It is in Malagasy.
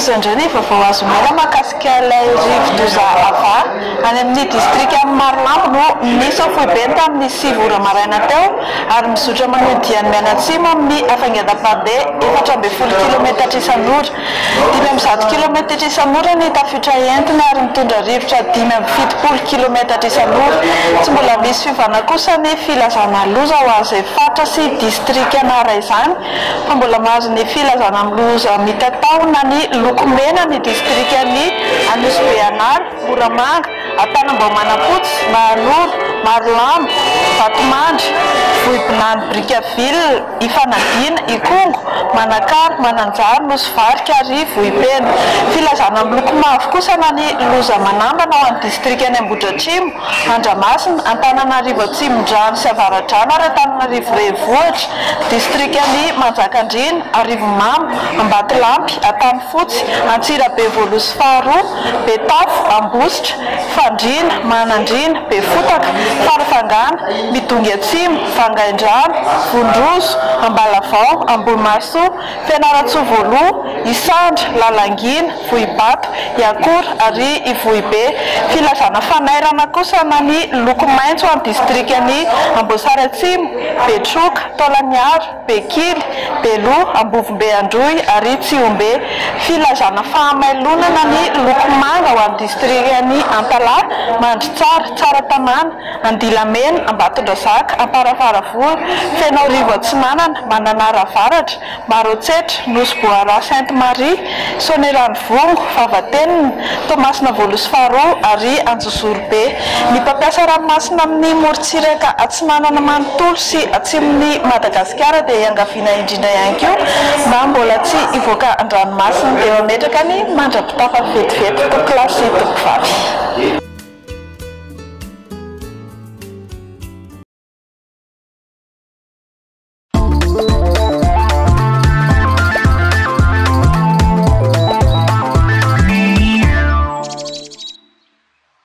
Andreny vaovao azo mena mahakasika ilay rivo-doza ava any amin'ny distrika Marlambo no nisy ao foibe tamin'ny 7 ora maraina teo ary mizotra manodian'ny mianatsimo amin'ny hafaingan-dapandeha 420 km isan'ora 510 km isan'ora ny tafiditra entiny ary mitondra rivotra 570 km isan'ora. Tsy mbola misy fivana kosa ny filazana loza ho azy fatra sy distrika Nara izany fa mbola mahazo ny filazana loza mitatao na ny lokomena ny distrikany Anosibeanary, Moramanga, Antanambaomanapotsy, Mahanoro, Marlambo, Vatomandry, Vohibinany, Brickaville, Ifanadina, Ikongo, Manakary, Mananjary, Nosy-Varika ary Vohipena. Filazana miloko mavo kosa na ny loza manambana ao amin'ny distrikany Ambohidratrimo, Andramasina, Antananarivo Atsimondrano sy Avaradrano ary Antananarivo Renivohitra, distrikany Manjakandriana, Arivomamo, Ambatolampy, Antanifotsy, Antsirabe, Voalozy faharoa, Betafo, Ambositra, Fandriana, Manandriana, Befotaka, Farafangana, Midongy Atsimo, Vangaindrano, Vondrozo, Ambalavao, Ambohimasoa, Fianarantsoa-Voaloha, Isandra, Lalangina, Vohibata, Iakora ary Ivohibe. Filazana fanairana kosa na ny loko maitso amin'ny distrikany Amboasary Atsimo, Betroka, Taolaniaro, Bekily, Beloha, Ambovombe Androy ary Tsiombe. Filazana fahamailonana ny loko manga ho amin'ny distrikany Antalahy, Mandritsara, Tsaratanàna, Andilamena, Ambatondrazaka, Amparafaravoa, Fenaorivo Atsinanana, Mananaravaratra, Marotsetra, Nosy-Boara, Sainte-Marie, Sonerano-Vongo, Vavatenina, Tomasina Voalozy faharoa ary Anjozorobe. Ny mpampiasa ranomasina amin'ny morontsiraka Atsinanana manontolo sy atsimon'ny Madagasikara dia iangaviana indrindra ihany koa mba mbola tsy hivoaka an-dranomasina dia mametraka ny mandrapitafa vetivety to klasy to vavy.